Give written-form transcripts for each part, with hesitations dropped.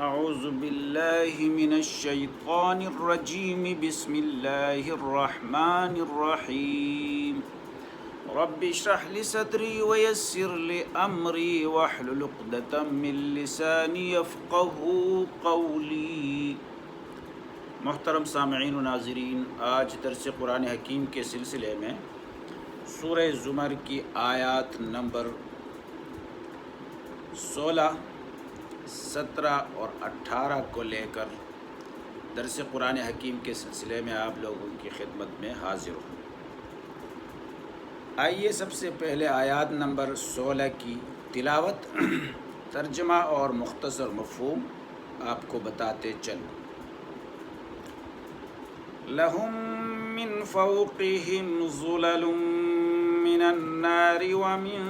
اعوذ باللہ من الشیطان الرجیم بسم اللہ الرحمن الرحیم رب اشرح لی صدری ویسر لی امری واحلل عقدۃ من لسانی یفقہوا قولی۔ محترم سامعین و ناظرین، آج درس قرآن حکیم کے سلسلے میں سورہ زمر کی آیات نمبر 16، 17 اور 18 کو لے کر درس قرآن حکیم کے سلسلے میں آپ لوگوں کی خدمت میں حاضر ہوں۔ آئیے سب سے پہلے آیات نمبر 16 کی تلاوت، ترجمہ اور مختصر مفہوم آپ کو بتاتے چلوں۔ لَهُم مِّن فَوْقِهِمْ ظُلَلٌ مِّنَ النَّارِ وَمِن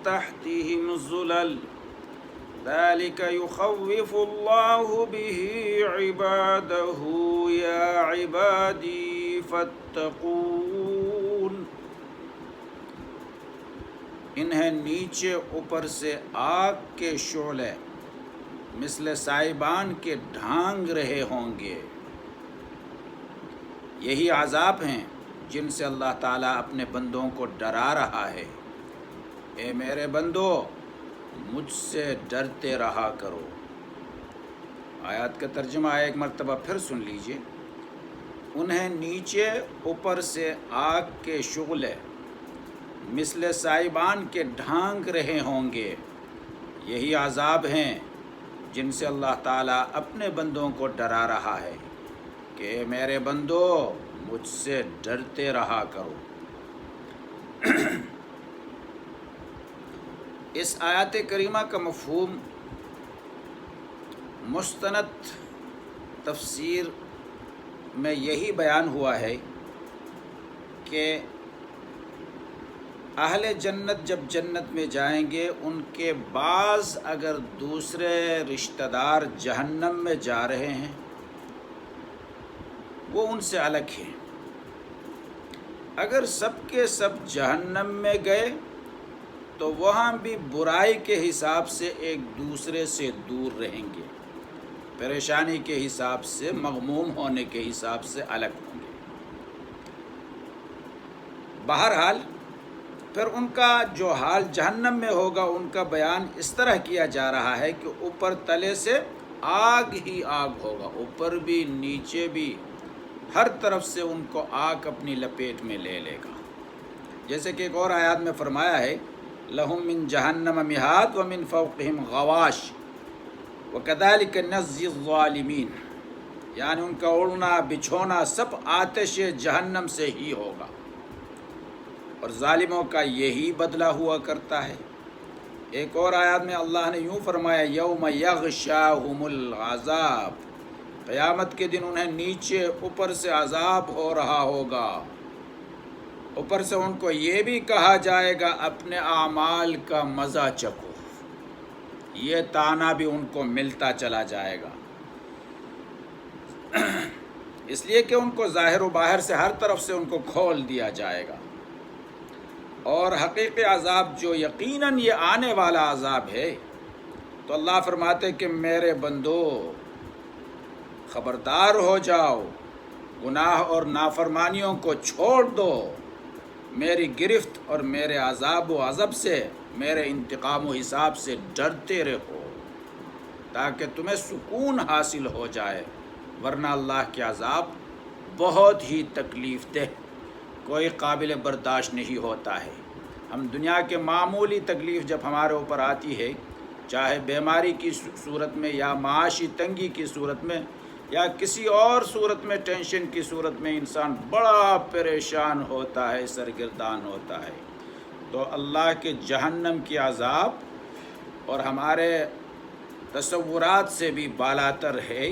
تَحْتِهِمْ ظُلَلٌ ذَلِكَ يُخَوِّفُ اللَّهُ بِهِ عِبَادَهُ يَا عِبَادِي فَاتَّقُونِ۔ انہیں نیچے اوپر سے آگ کے شعلے مثل سائبان کے ڈھانگ رہے ہوں گے۔ یہی عذاب ہیں جن سے اللہ تعالیٰ اپنے بندوں کو ڈرا رہا ہے۔ اے میرے بندو، مجھ سے ڈرتے رہا کرو۔ آیات کا ترجمہ ایک مرتبہ پھر سن لیجئے۔ انہیں نیچے اوپر سے آگ کے شعلے مثل سائبان کے ڈھانگ رہے ہوں گے۔ یہی عذاب ہیں جن سے اللہ تعالیٰ اپنے بندوں کو ڈرا رہا ہے کہ اے میرے بندو، مجھ سے ڈرتے رہا کرو۔ اس آیات کریمہ کا مفہوم مستند تفسیر میں یہی بیان ہوا ہے کہ اہل جنت جب جنت میں جائیں گے، ان کے بعض اگر دوسرے رشتہ دار جہنم میں جا رہے ہیں، وہ ان سے الگ ہیں۔ اگر سب کے سب جہنم میں گئے تو وہاں بھی برائی کے حساب سے ایک دوسرے سے دور رہیں گے، پریشانی کے حساب سے، مغموم ہونے کے حساب سے الگ ہوں گے۔ بہرحال پھر ان کا جو حال جہنم میں ہوگا، ان کا بیان اس طرح کیا جا رہا ہے کہ اوپر تلے سے آگ ہی آگ ہوگا، اوپر بھی نیچے بھی، ہر طرف سے ان کو آگ اپنی لپیٹ میں لے لے گا۔ جیسے کہ ایک اور آیات میں فرمایا ہے، لَهُم مِّن جَهَنَّمَ مِہَادٌ وَمِن فَوْقِهِمْ غَوَاشٍ وَكَذَلِكَ نَجْزِي الظَّالِمِينَ، یعنی ان کا اڑنا بچھونا سب آتش جہنم سے ہی ہوگا، اور ظالموں کا یہی بدلہ ہوا کرتا ہے۔ ایک اور آیات میں اللہ نے یوں فرمایا، یوم یغشاہم العذاب، قیامت کے دن انہیں نیچے اوپر سے عذاب ہو رہا ہوگا، اوپر سے ان کو یہ بھی کہا جائے گا اپنے اعمال کا مزہ چکھو، یہ طعنہ بھی ان کو ملتا چلا جائے گا، اس لیے کہ ان کو ظاہر و باہر سے ہر طرف سے ان کو کھول دیا جائے گا۔ اور حقیقی عذاب جو یقیناً یہ آنے والا عذاب ہے، تو اللہ فرماتے کہ میرے بندو خبردار ہو جاؤ، گناہ اور نافرمانیوں کو چھوڑ دو، میری گرفت اور میرے عذاب و غضب سے، میرے انتقام و حساب سے ڈرتے رہو، تاکہ تمہیں سکون حاصل ہو جائے، ورنہ اللہ کے عذاب بہت ہی تکلیف دہ، کوئی قابل برداشت نہیں ہوتا ہے۔ ہم دنیا کے معمولی تکلیف جب ہمارے اوپر آتی ہے، چاہے بیماری کی صورت میں یا معاشی تنگی کی صورت میں یا کسی اور صورت میں، ٹینشن کی صورت میں، انسان بڑا پریشان ہوتا ہے، سرگردان ہوتا ہے، تو اللہ کے جہنم کی عذاب اور ہمارے تصورات سے بھی بالاتر ہے،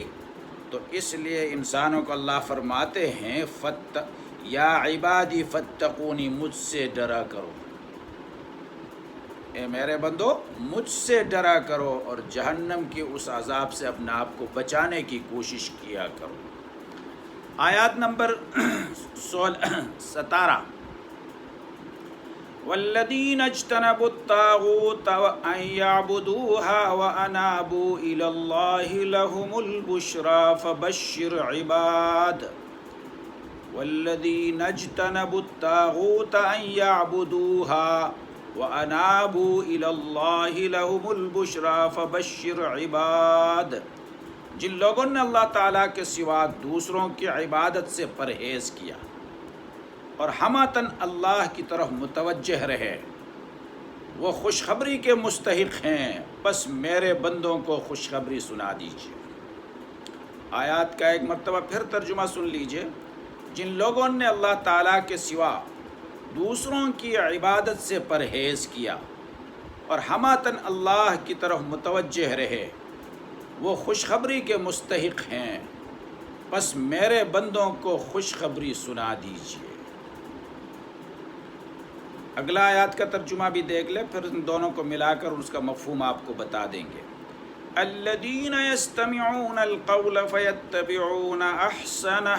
تو اس لیے انسانوں کو اللہ فرماتے ہیں، یا عبادی فتقونی، مجھ سے ڈرا کرو، اے میرے بندو مجھ سے ڈرا کرو، اور جہنم کے اس عذاب سے اپنے آپ کو بچانے کی کوشش کیا کرو۔ آیات نمبر 17، والذین اجتنبوا الطاغوت ان یعبدوها وانابوا الی اللہ لهم البشری فبشر عباد والذین اجتنبوا الطاغوت ان یعبدوها وانابوا الی اللہ لهم البشری فبشر عباد، جن لوگوں نے اللہ تعالیٰ کے سوا دوسروں کی عبادت سے پرہیز کیا اور ہماتاً اللہ کی طرف متوجہ رہے، وہ خوشخبری کے مستحق ہیں، بس میرے بندوں کو خوشخبری سنا دیجیے۔ آیات کا ایک مرتبہ پھر ترجمہ سن لیجیے۔ جن لوگوں نے اللہ تعالیٰ کے سوا دوسروں کی عبادت سے پرہیز کیا اور ہماتاً اللہ کی طرف متوجہ رہے، وہ خوشخبری کے مستحق ہیں، بس میرے بندوں کو خوشخبری سنا دیجیے۔ اگلا آیات کا ترجمہ بھی دیکھ لیں، پھر ان دونوں کو ملا کر اس کا مفہوم آپ کو بتا دیں گے۔ الذین یستمعون القول فیتبعون احسنہ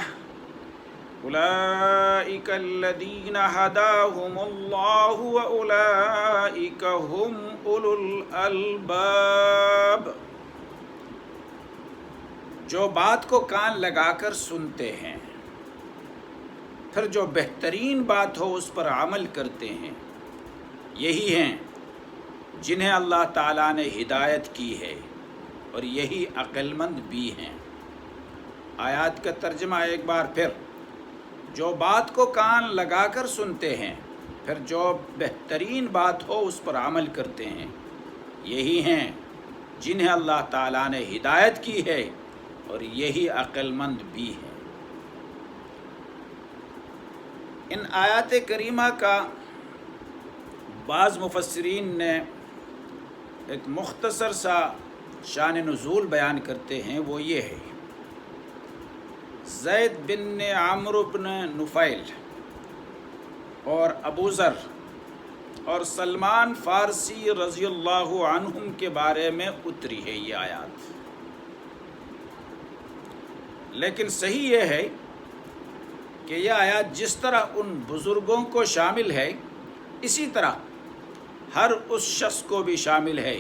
اولئک الذین ہداہم اللہ واولئک ہم اولو الالباب، جو بات کو کان لگا کر سنتے ہیں، پھر جو بہترین بات ہو اس پر عمل کرتے ہیں، یہی ہیں جنہیں اللہ تعالیٰ نے ہدایت کی ہے اور یہی عقل مند بھی ہیں۔ آیات کا ترجمہ ایک بار پھر، جو بات کو کان لگا کر سنتے ہیں، پھر جو بہترین بات ہو اس پر عمل کرتے ہیں، یہی ہیں جنہیں اللہ تعالیٰ نے ہدایت کی ہے اور یہی عقل مند بھی ہیں۔ ان آیات کریمہ کا بعض مفسرین نے ایک مختصر سا شان نزول بیان کرتے ہیں، وہ یہ ہے: زید بن عمرو بن نفیل اور ابو ذر اور سلمان فارسی رضی اللہ عنہم کے بارے میں اتری ہے یہ آیات، لیکن صحیح یہ ہے کہ یہ آیات جس طرح ان بزرگوں کو شامل ہے، اسی طرح ہر اس شخص کو بھی شامل ہے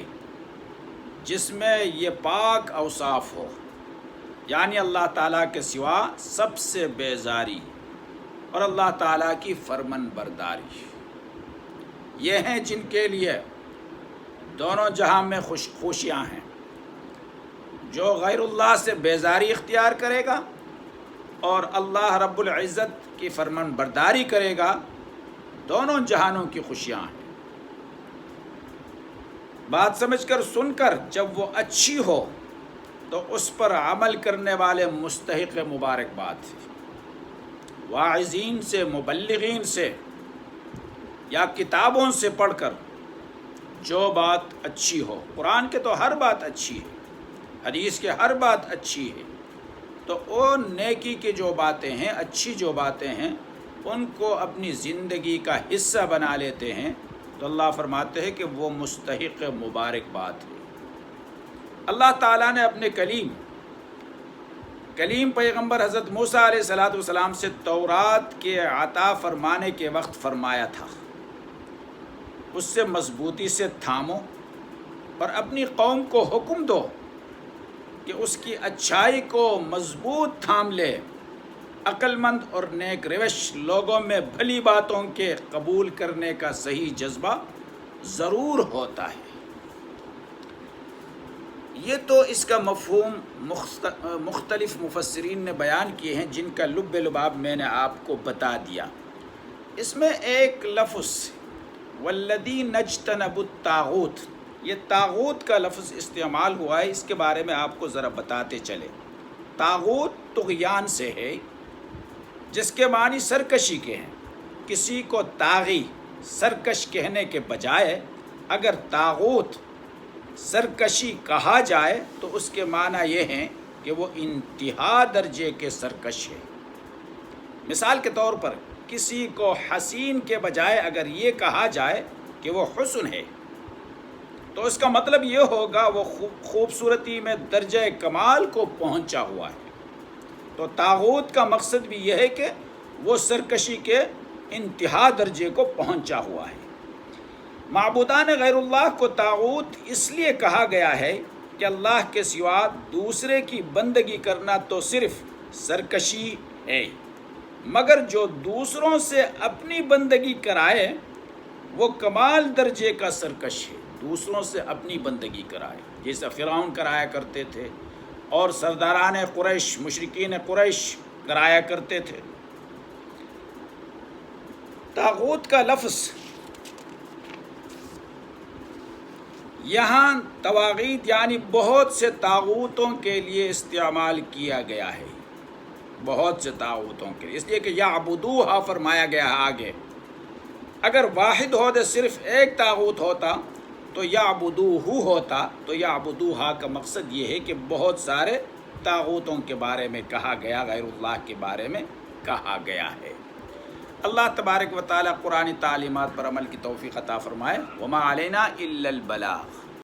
جس میں یہ پاک اوصاف ہو، یعنی اللہ تعالیٰ کے سوا سب سے بیزاری اور اللہ تعالیٰ کی فرمان برداری۔ یہ ہیں جن کے لیے دونوں جہاں میں خوشیاں ہیں۔ جو غیر اللہ سے بیزاری اختیار کرے گا اور اللہ رب العزت کی فرمان برداری کرے گا، دونوں جہانوں کی خوشیاں ہیں۔ بات سمجھ کر سن کر جب وہ اچھی ہو تو اس پر عمل کرنے والے مستحق مبارکباد ہے۔ واعظین سے، مبلغین سے یا کتابوں سے پڑھ کر جو بات اچھی ہو، قرآن کے تو ہر بات اچھی ہے، حدیث کے ہر بات اچھی ہے، تو وہ نیکی کی جو باتیں ہیں، اچھی جو باتیں ہیں، ان کو اپنی زندگی کا حصہ بنا لیتے ہیں، تو اللہ فرماتے ہیں کہ وہ مستحق مبارکباد ہے۔ اللہ تعالیٰ نے اپنے کلیم پیغمبر حضرت موسیٰ علیہ السلام سے تورات کے عطا فرمانے کے وقت فرمایا تھا، اس سے مضبوطی سے تھامو اور اپنی قوم کو حکم دو کہ اس کی اچھائی کو مضبوط تھام لے۔ عقل مند اور نیک روش لوگوں میں بھلی باتوں کے قبول کرنے کا صحیح جذبہ ضرور ہوتا ہے۔ یہ تو اس کا مفہوم مختلف مفسرین نے بیان کیے ہیں، جن کا لب لباب میں نے آپ کو بتا دیا۔ اس میں ایک لفظ والذین اجتنبوا الطاغوت، یہ طاغوت کا لفظ استعمال ہوا ہے، اس کے بارے میں آپ کو ذرا بتاتے چلے۔ طاغوت طغیان سے ہے، جس کے معنی سرکشی کے ہیں۔ کسی کو طاغی، سرکش کہنے کے بجائے اگر طاغوت سرکشی کہا جائے تو اس کے معنی یہ ہیں کہ وہ انتہا درجے کے سرکش ہے۔ مثال کے طور پر کسی کو حسین کے بجائے اگر یہ کہا جائے کہ وہ حسن ہے، تو اس کا مطلب یہ ہوگا وہ خوبصورتی میں درجہ کمال کو پہنچا ہوا ہے۔ تو طاغوت کا مقصد بھی یہ ہے کہ وہ سرکشی کے انتہا درجے کو پہنچا ہوا ہے۔ معبودان غیر اللہ کو طاغوت اس لیے کہا گیا ہے کہ اللہ کے سوا دوسرے کی بندگی کرنا تو صرف سرکشی ہے، مگر جو دوسروں سے اپنی بندگی کرائے وہ کمال درجے کا سرکش ہے۔ دوسروں سے اپنی بندگی کرائے، جیسا فرعون کرایا کرتے تھے اور سرداران قریش، مشرکین قریش کرایا کرتے تھے۔ طاغوت کا لفظ یہاں طواغیت یعنی بہت سے طاغوتوں کے لیے استعمال کیا گیا ہے، بہت سے طاغوتوں کے لیے، اس لیے کہ یعبدوہا فرمایا گیا ہے آگے۔ اگر واحد ہوتے صرف ایک طاغوت ہوتا تو یعبدوہو ہوتا، تو یعبدوہا کا مقصد یہ ہے کہ بہت سارے طاغوتوں کے بارے میں کہا گیا، غیر اللہ کے بارے میں کہا گیا ہے۔ اللہ تبارک و تعالیٰ قرآن تعلیمات پر عمل کی توفیق عطا فرمائے۔ وما علینا الا البلاغ۔